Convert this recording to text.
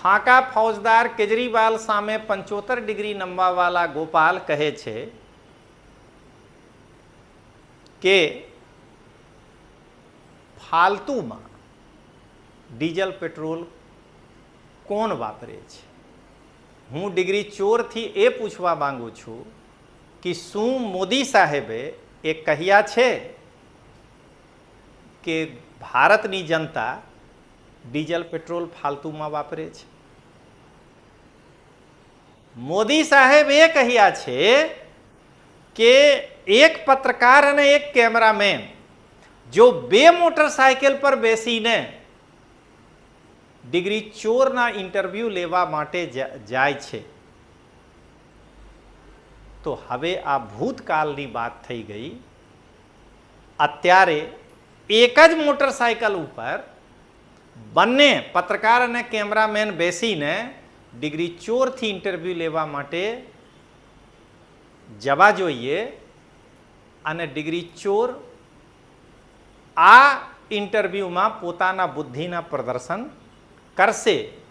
ફાંકા ફૌજદાર કેજરીવાલ સામે 75 ડિગ્રી નમવાવાળા ગોપાલ કહે છે કે ફાલતુમાં ડીઝલ પેટ્રોલ કોણ વાપરે છે? હું ડિગ્રી ચોરથી એ પૂછવા માંગુ છું કે શું મોદી સાહેબે એ કહ્યા છે કે ભારતની જનતા ડીઝલ પેટ્રોલ ફાલતુમાં વાપરે છે? મોદી સાહેબ એ કહ્યા છે કે એક પત્રકાર અને એક કેમેરામેન જો બે મોટરસાયકલ પર બેસીને ડિગ્રી ચોરના ઇન્ટરવ્યૂ લેવા માટે જાય છે તો હવે આ ભૂતકાળની વાત થઈ ગઈ. અત્યારે એક જ મોટરસાયકલ ઉપર બંને પત્રકાર અને કેમેરામેન બેસીને ડિગ્રી ચોરથી ઇન્ટરવ્યૂ લેવા માટે જવા જોઈએ અને ડિગ્રી ચોર આ ઇન્ટરવ્યૂમાં પોતાના બુદ્ધિના પ્રદર્શન કરશે